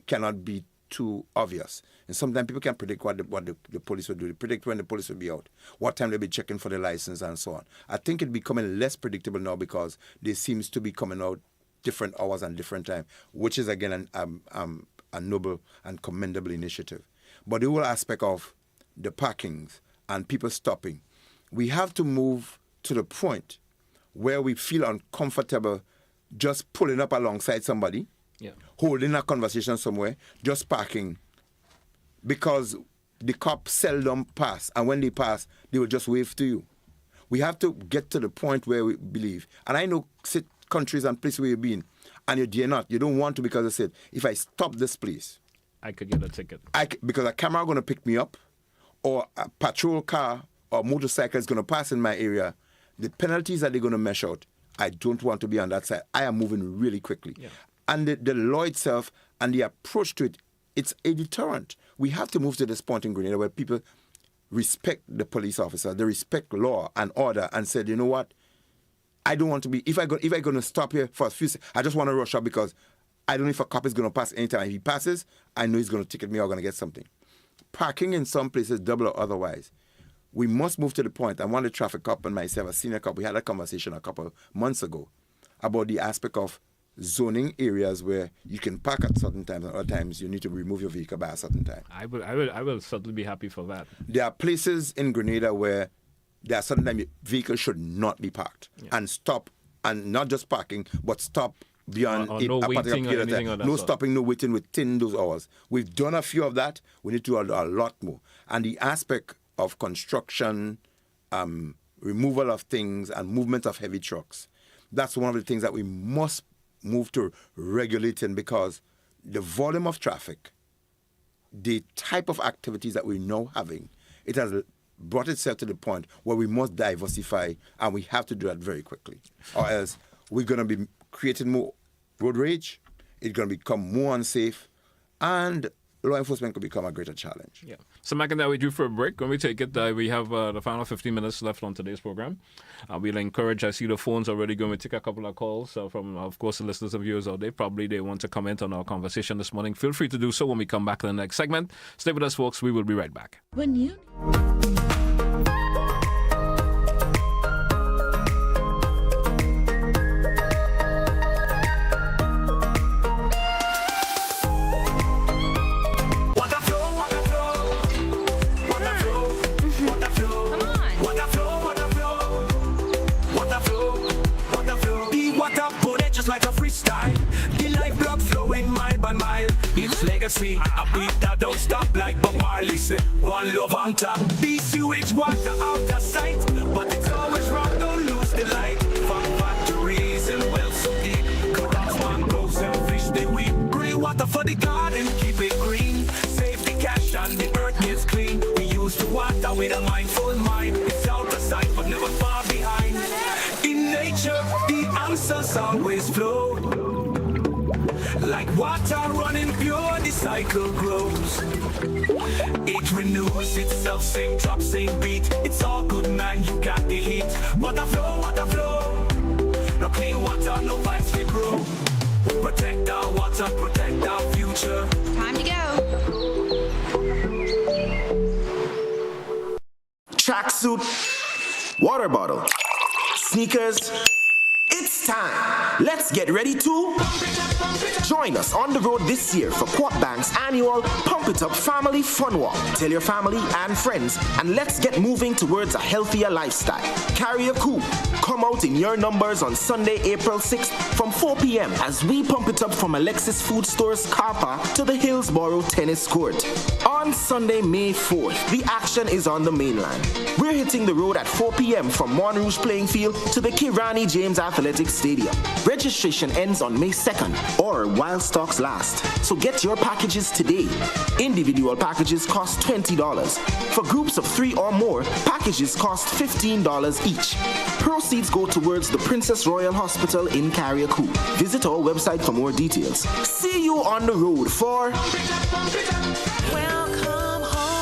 cannot be too obvious. And sometimes people can predict what the police will do. They predict when the police will be out, what time they'll be checking for the license and so on. I think it's becoming less predictable now because they seems to be coming out different hours and different time, which is again a noble and commendable initiative. But the whole aspect of the parkings and people stopping, we have to move to the point where we feel uncomfortable just pulling up alongside somebody, holding a conversation somewhere, just parking, because the cops seldom pass, and when they pass, they will just wave to you. We have to get to the point where we believe, and I know countries and places where you've been, and you dare not. You don't want to because I said, if I stop this place, I could get a ticket. Because a camera going to pick me up, or a patrol car or motorcycle is going to pass in my area, the penalties that they're going to mesh out, I don't want to be on that side. I am moving really quickly. Yeah. And the law itself and the approach to it, it's a deterrent. We have to move to this point in Grenada where people respect the police officer, they respect law and order, and said, you know what, I don't want to be, if I'm going to stop here for a few seconds, I just want to rush up because I don't know if a cop is going to pass anytime. If he passes, I know he's going to ticket me or going to get something. Parking in some places, double or otherwise, we must move to the point. And one of the traffic cop and myself, a senior cop, we had a conversation a couple of months ago about the aspect of zoning areas where you can park at certain times, and other times you need to remove your vehicle by a certain time. I will certainly be happy for that. There are places in Grenada where there are certain times vehicles should not be parked and stop, and not just parking, but stop beyond or no waiting or anything of that no sort. stopping, no waiting within those hours. We've done a few of that. We need to do a lot more. And the aspect of construction, removal of things, and movement of heavy trucks, that's one of the things that we must move to regulating, because the volume of traffic, the type of activities that we're now having, it has brought itself to the point where we must diversify, and we have to do that very quickly. Or else we're going to be creating more road rage, it's going to become more unsafe, and law enforcement could become a greater challenge. Yeah. So, McIntyre, we due for a break. When we take it, we have the final 15 minutes left on today's program. We'll encourage, I see the phones already going. We take a couple of calls from, of course, the listeners and viewers out there. Probably they want to comment on our conversation this morning. Feel free to do so when we come back in the next segment. Stay with us, folks. We will be right back. When you... Legacy, a beat that don't stop like Bob Marley said. One love on top. BCUH water out of sight, but it's always wrong. Don't lose the light. From factories and wells so deep, cut off mangroves and fish they weep. Green water for the garden, keep it green. Save the cash and the earth gets clean. We use the water with a mindful mind. It's out of sight but never far behind. In nature, the answers always flow. Like water running pure, the cycle grows. It renews itself, same drop, same beat. It's all good, man, you got the heat. Water flow. No clean water, no pipes they grow. Protect our water, protect our future. Time to go. Tracksuit, water bottle, sneakers. It's time. Let's get ready to join us on the road this year for Quad Bank's annual Pump It Up Family Fun Walk. Tell your family and friends, and let's get moving towards a healthier lifestyle. Carry a coup. Come out in your numbers on Sunday, April 6th from 4 p.m. as we pump it up from Alexis Food Store's car park to the Hillsborough Tennis Court. On Sunday, May 4th, the action is on the mainland. We're hitting the road at 4 p.m. from Monrouge Playing Field to the Kirani James Athletic Stadium. Registration ends on May 2nd or while stocks last. So get your packages today. Individual packages cost $20. For groups of 3 or more, packages cost $15 each. Proceeds go towards the Princess Royal Hospital in Carriacou. Visit our website for more details. See you on the road for... Welcome home.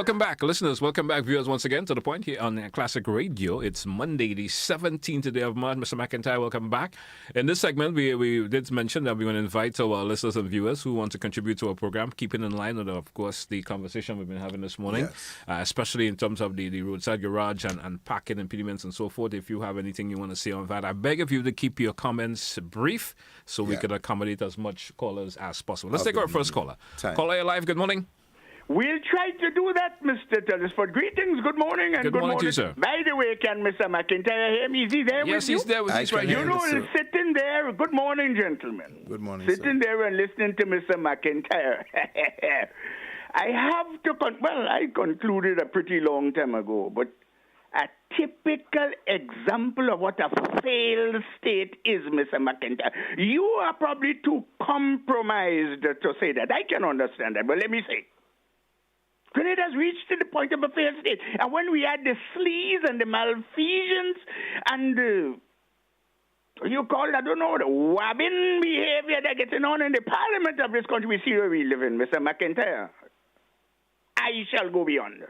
welcome back, listeners. Welcome back, viewers, once again to The Point here on Classic Radio. It's Monday, the 17th day of March. Mr. McIntyre, welcome back. In this segment, we did mention that we want to invite our listeners and viewers who want to contribute to our program, keeping in line with, of course, the conversation we've been having this morning, Yes. Especially in terms of the roadside garage and parking impediments and so forth. If you have anything you want to say on that, I beg of you to keep your comments brief so we can accommodate as much callers as possible. Let's take our first caller. Caller, you're live. Good morning. We'll try to do that, Mr. Telesford. Greetings, good morning, and Good morning to you, sir. By the way, can Mr. McIntyre hear me? Is he there Yes, with you? he's there with us right here. You know, sitting there, good morning, gentlemen. Good morning, Sitting there and listening to Mr. McIntyre. I have to, I concluded a pretty long time ago, but a typical example of what a failed state is, Mr. McIntyre. You are probably too compromised to say that. I can understand that, but let me say, Grenada has reached to the point of a failed state. And when we had the sleaze and the malfeasance and you call it, I don't know, the wabbing behavior that getting on in the parliament of this country, we see where we live in, Mr. McIntyre. I shall go beyond.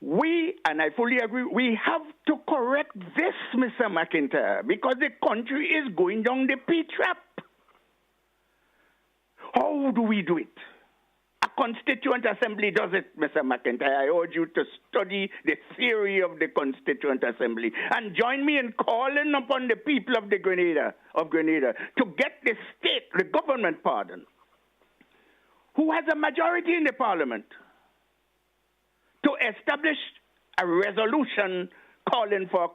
We, and I fully agree, we have to correct this, Mr. McIntyre, because the country is going down the P-trap. How do we do it? A Constituent Assembly does it, Mr. McIntyre. I urge you to study the theory of the Constituent Assembly and join me in calling upon the people of Grenada to get the state, the government, who has a majority in the parliament, to establish a resolution calling for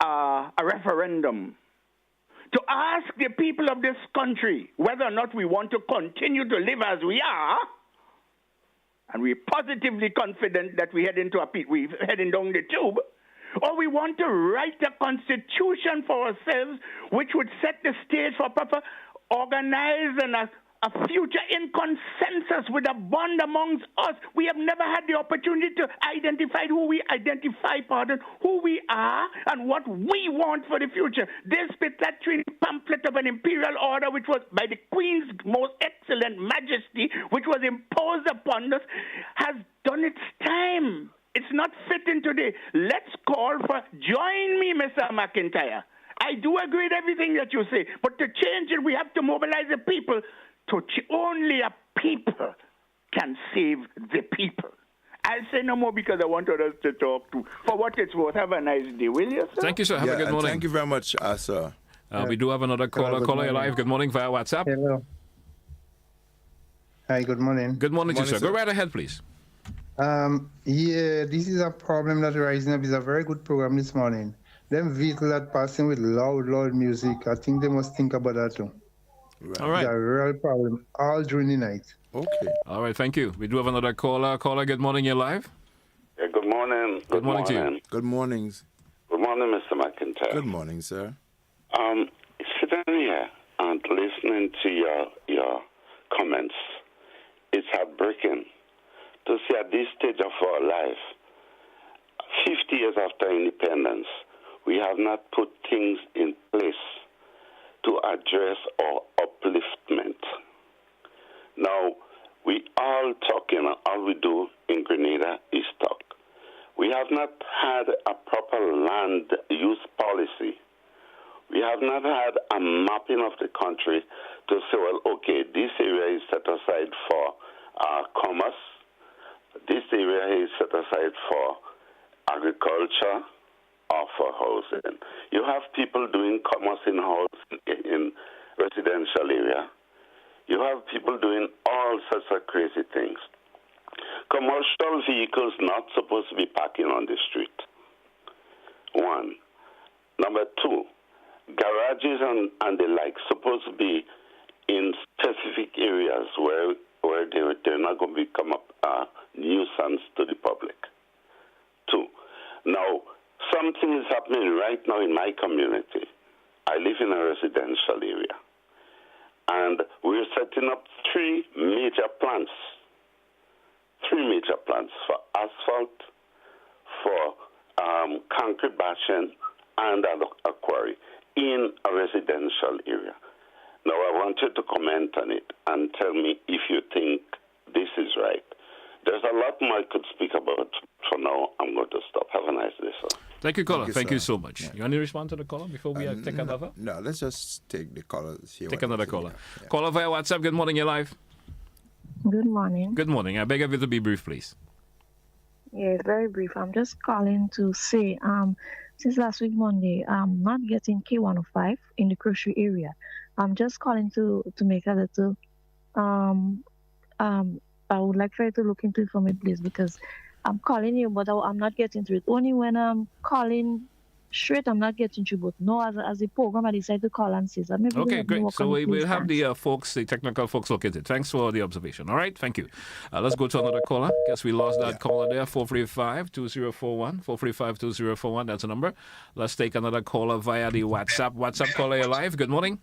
a referendum, to ask the people of this country whether or not we want to continue to live as we are, and we're positively confident that we're heading down the tube, or we want to write a constitution for ourselves which would set the stage for proper organized and a future in consensus with a bond amongst us. We have never had the opportunity to identify who we are and what we want for the future. This pituitary pamphlet of an imperial order, which was by the Queen's most excellent majesty, which was imposed upon us, has done its time. It's not fitting today. Let's call for, join me, Mr. McIntyre. I do agree with everything that you say, but to change it, we have to mobilize the people. Only a people can save the people. I'll say no more because I want others to talk to. For what it's worth, have a nice day, will you, sir? Thank you, sir. Have a good morning. Thank you very much, sir. We do have another caller. Caller, you're live. Good morning via WhatsApp. Hello. Hi, good morning. Good morning to you, sir. Go right ahead, please. This is a problem that rising up. Is a very good program this morning. Them vehicles that passing with loud music, I think they must think about that too. Right. All right. It's a real problem all during the night. Okay. All right, thank you. We do have another caller. Caller, good morning. You're live. Yeah, good morning. Good morning to you. Good mornings. Good morning, Mr. McIntyre. Good morning, sir. Sitting here and listening to your comments, it's heartbreaking to see at this stage of our life, 50 years after independence, we have not put things in place to address our upliftment. Now, we all talking, all we do in Grenada is talk. We have not had a proper land use policy. We have not had a mapping of the country to say, well, okay, this area is set aside for commerce. This area is set aside for agriculture or for housing. You have people doing commerce in housing in residential area. You have people doing all sorts of crazy things. Commercial vehicles not supposed to be parking on the street. One. Number two, garages and the like supposed to be in specific areas where they're not going to become a nuisance to the public. Two. Now, something is happening right now in my community. I live in a residential area. And we're setting up three major plants for asphalt, for concrete batching, and a quarry in a residential area. Now, I want you to comment on it and tell me if you think this is right. There's a lot more I could speak about. For now, I'm going to stop. Have a nice day, sir. Thank you, caller. Thank you so much. You want to respond to the caller before we take another? No, let's just take the callers here. Take another caller. Caller via WhatsApp. Good morning, you're live. Good morning. Good morning. I beg of you to be brief, please. Yeah, very brief. I'm just calling to say, since last week Monday, I'm not getting K105 in the grocery area. I'm just calling to make a little. I would like for you to look into it for me, please, because I'm calling you, but I'm not getting through it. Only when I'm calling straight, I'm not getting through. But no, as a program, I decided to call and say that. Maybe Okay, great. So we'll have the folks, the technical folks, look at it. Thanks for the observation. All right, thank you. Let's go to another caller. Guess we lost that caller there. 435-2041. 435-2041. That's the number. Let's take another caller via the WhatsApp. WhatsApp caller, you're live. Good morning.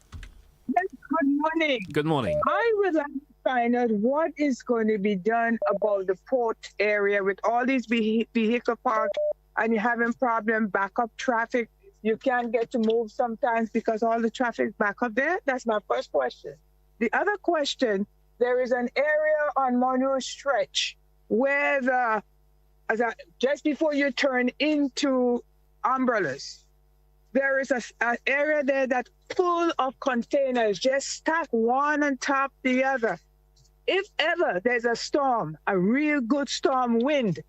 Yes, good morning. Good morning. I would like to find out what is going to be done about the port area with all these vehicle parks, and you're having problem backup traffic. You can't get to move sometimes because all the traffic back up there. That's my first question. The other question, there is an area on Monroe Stretch where just before you turn into Umbrellas, there is an area there that's full of containers, just stacked one on top of the other. If ever there's a storm, a real good storm wind,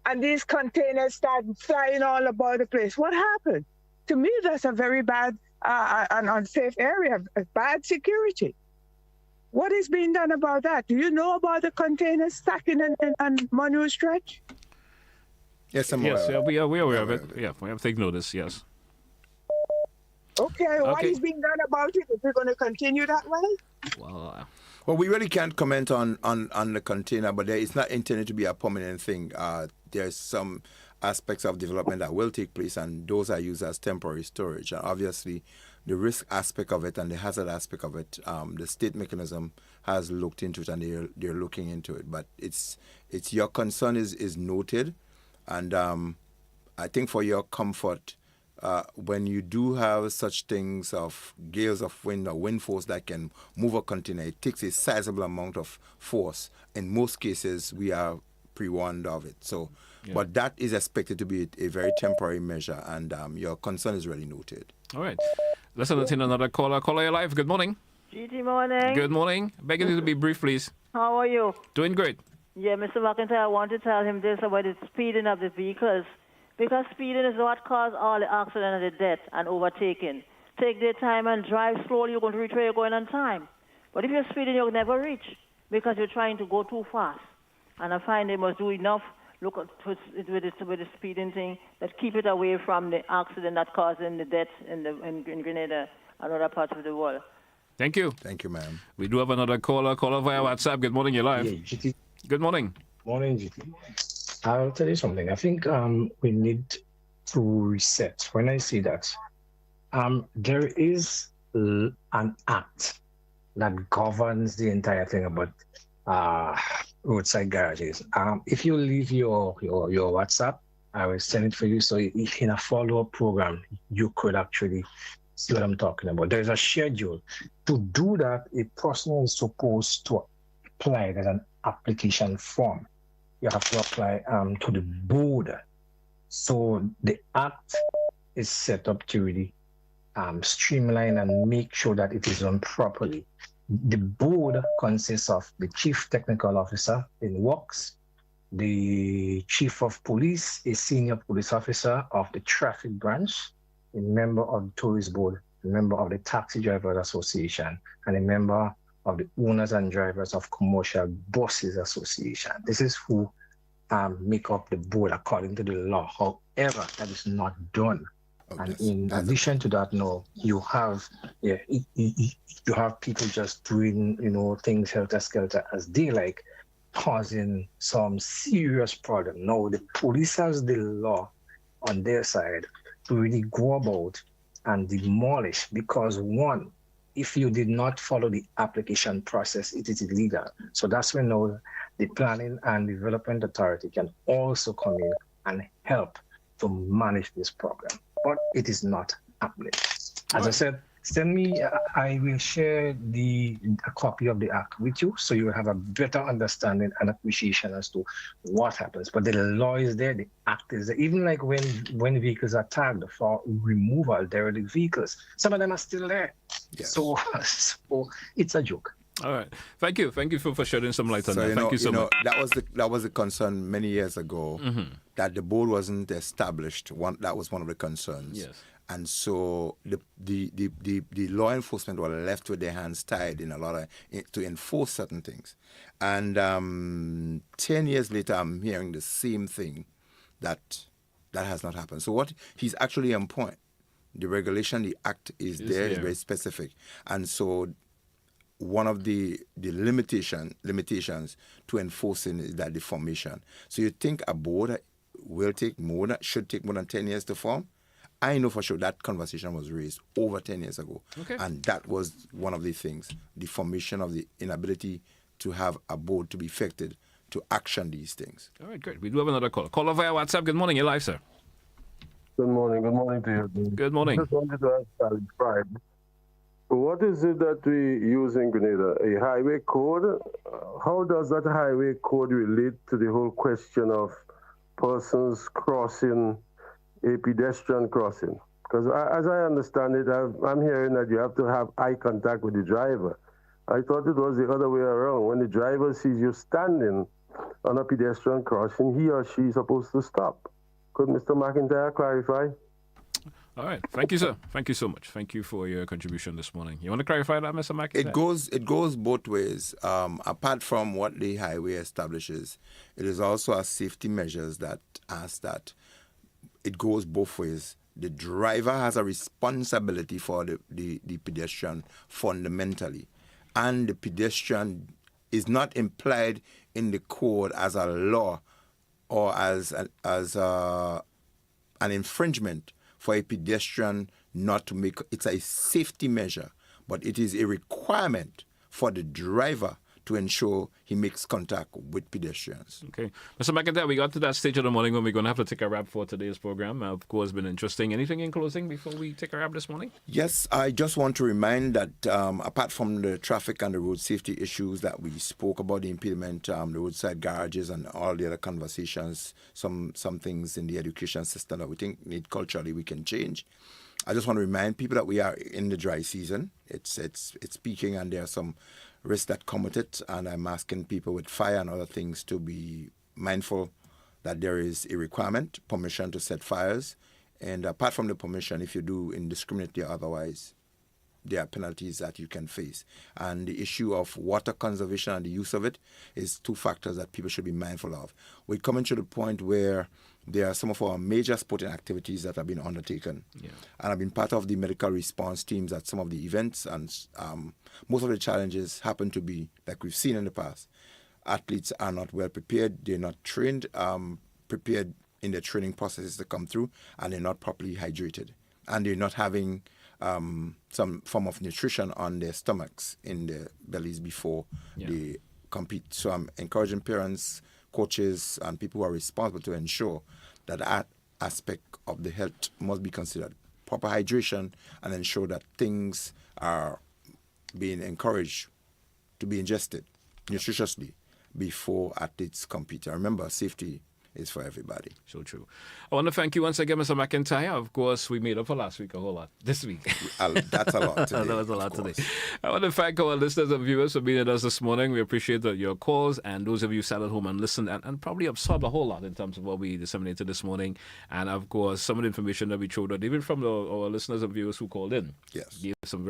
and these containers start flying all about the place, what happened? To me, that's a very bad and unsafe area, bad security. What is being done about that? Do you know about the containers stacking on Monroe Stretch? Yes, I'm aware. Yes, we are aware of it. Yeah, we have to take notice, yes. Okay, what is being done about it? Is it going to continue that way? Well, we really can't comment on the container, but it's not intended to be a permanent thing. There's some aspects of development that will take place, and those are used as temporary storage. And obviously, the risk aspect of it and the hazard aspect of it, the state mechanism has looked into it, and they're looking into it. But it's your concern is noted, and I think for your comfort, when you do have such things of gales of wind or wind force that can move a container, it takes a sizable amount of force. In most cases, we are pre-warned of it. So, but that is expected to be a very temporary measure, and your concern is really noted. All right. Let's entertain another caller. Caller, you're live. Good morning. GT morning. Good morning. Begging you to be brief, please. How are you? Doing great. Yeah, Mr. McIntyre, I want to tell him this about the speeding of the vehicles. Because speeding is what caused all the accidents and the death and overtaking. Take their time and drive slowly, you're going to reach where you're going on time. But if you're speeding, you'll never reach because you're trying to go too fast. And I find they must do enough with the speeding thing that keep it away from the accident that causing the death in Grenada and other parts of the world. Thank you. Thank you, ma'am. We do have another caller. Caller via WhatsApp. Good morning, you're live. GT. Good morning. Morning, GT. I'll tell you something. I think we need to reset. When I say that, there is an act that governs the entire thing about roadside garages. If you leave your WhatsApp, I will send it for you. So if in a follow-up program, you could actually see what I'm talking about. There's a schedule. To do that, a person is supposed to apply. There's an application form. You have to apply to the board. So the act is set up to really streamline and make sure that it is done properly. The board consists of the chief technical officer in works, the chief of police, a senior police officer of the traffic branch, a member of the tourist board, a member of the taxi drivers association, and a member of the owners and drivers of commercial buses association. This is who make up the board according to the law. However, that is not done. And in addition to that, no, you have you have people just doing things helter-skelter as they like, causing some serious problem. Now the police has the law on their side to really go about and demolish, because one, if you did not follow the application process, it is illegal. So that's when now the Planning and Development Authority can also come in and help to manage this program. But it is not happening. As I said, send me. I will share a copy of the act with you, so you will have a better understanding and appreciation as to what happens. But the law is there, the act is there. Even like when vehicles are tagged for removal, derelict vehicles, some of them are still there. Yes. So it's a joke. All right. Thank you for shedding some light on that. Thank you so much. That was a concern many years ago, that the board wasn't established. That was one of the concerns. Yes. And so the law enforcement were left with their hands tied to enforce certain things. And 10 years later, I'm hearing the same thing, that has not happened. So he's actually on point. The regulation, the act is very specific. And so one of the limitations to enforcing is that the formation. So you think a board should take more than 10 years to form? I know for sure that conversation was raised over 10 years ago. Okay. And that was one of the things, the formation of the inability to have a board to be effective to action these things. All right, great. We do have another caller. Caller via WhatsApp. Good morning. You're live, sir. Good morning. Good morning to you. Good morning. I just wanted to ask Alex Pride, what is it that we use in Grenada? A highway code? How does that highway code relate to the whole question of persons crossing a pedestrian crossing? Because as I understand it, I'm hearing that you have to have eye contact with the driver. I thought it was the other way around. When the driver sees you standing on a pedestrian crossing, he or she is supposed to stop. Could Mr. McIntyre clarify? All right. Thank you, sir. Thank you so much. Thank you for your contribution this morning. You want to clarify that, Mr. McIntyre? It goes both ways. Apart from what the highway establishes, it is also a safety measures that ask that it goes both ways. The driver has a responsibility for the pedestrian fundamentally. And the pedestrian is not implied in the code as a law or as an infringement for a pedestrian not to make. It's a safety measure, but it is a requirement for the driver to ensure he makes contact with pedestrians. Okay. Mr. McIntyre, we got to that stage of the morning when we're going to have to take a wrap for today's program. Of course, it's been interesting. Anything in closing before we take a wrap this morning? Yes, I just want to remind that apart from the traffic and the road safety issues that we spoke about, the impediment, the roadside garages and all the other conversations, some things in the education system that we think need culturally we can change. I just want to remind people that we are in the dry season. It's peaking and there are some risks that come with it, and I'm asking people with fire and other things to be mindful that there is a requirement, permission to set fires, and apart from the permission, if you do indiscriminately or otherwise, there are penalties that you can face. And the issue of water conservation and the use of it is two factors that people should be mindful of. We're coming to the point where there are some of our major sporting activities that have been undertaken. Yeah. And I've been part of the medical response teams at some of the events, and most of the challenges happen to be, like we've seen in the past, athletes are not well prepared, they're not trained, prepared in their training processes to come through, and they're not properly hydrated. And they're not having some form of nutrition on their stomachs, in their bellies before they compete. So I'm encouraging parents, coaches, and people who are responsible to ensure that that aspect of the health must be considered. Proper hydration, and ensure that things are being encouraged to be ingested nutritiously before athletes compete. And remember, safety is for everybody. So true. I want to thank you once again, Mr. McIntyre. Of course, we made up for last week a whole lot. This week. That's a lot today. That was a lot today. I want to thank our listeners and viewers for being with us this morning. We appreciate your calls, and those of you who sat at home and listened and probably absorbed a whole lot in terms of what we disseminated this morning. And of course, some of the information that we showed out, even from our listeners and viewers who called in. Yes. Gave some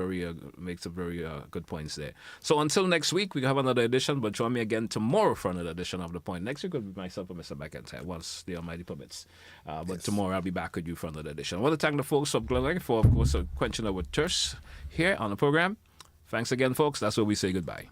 makes some very good points there. So until next week, we have another edition, but join me again tomorrow for another edition of The Point. Next week will be myself and Mr. McIntyre, once the Almighty permits. But tomorrow I'll be back with you for another edition. I want to thank the folks of Glen for, of course, quenching our thirst here on the program. Thanks again, folks. That's where we say goodbye.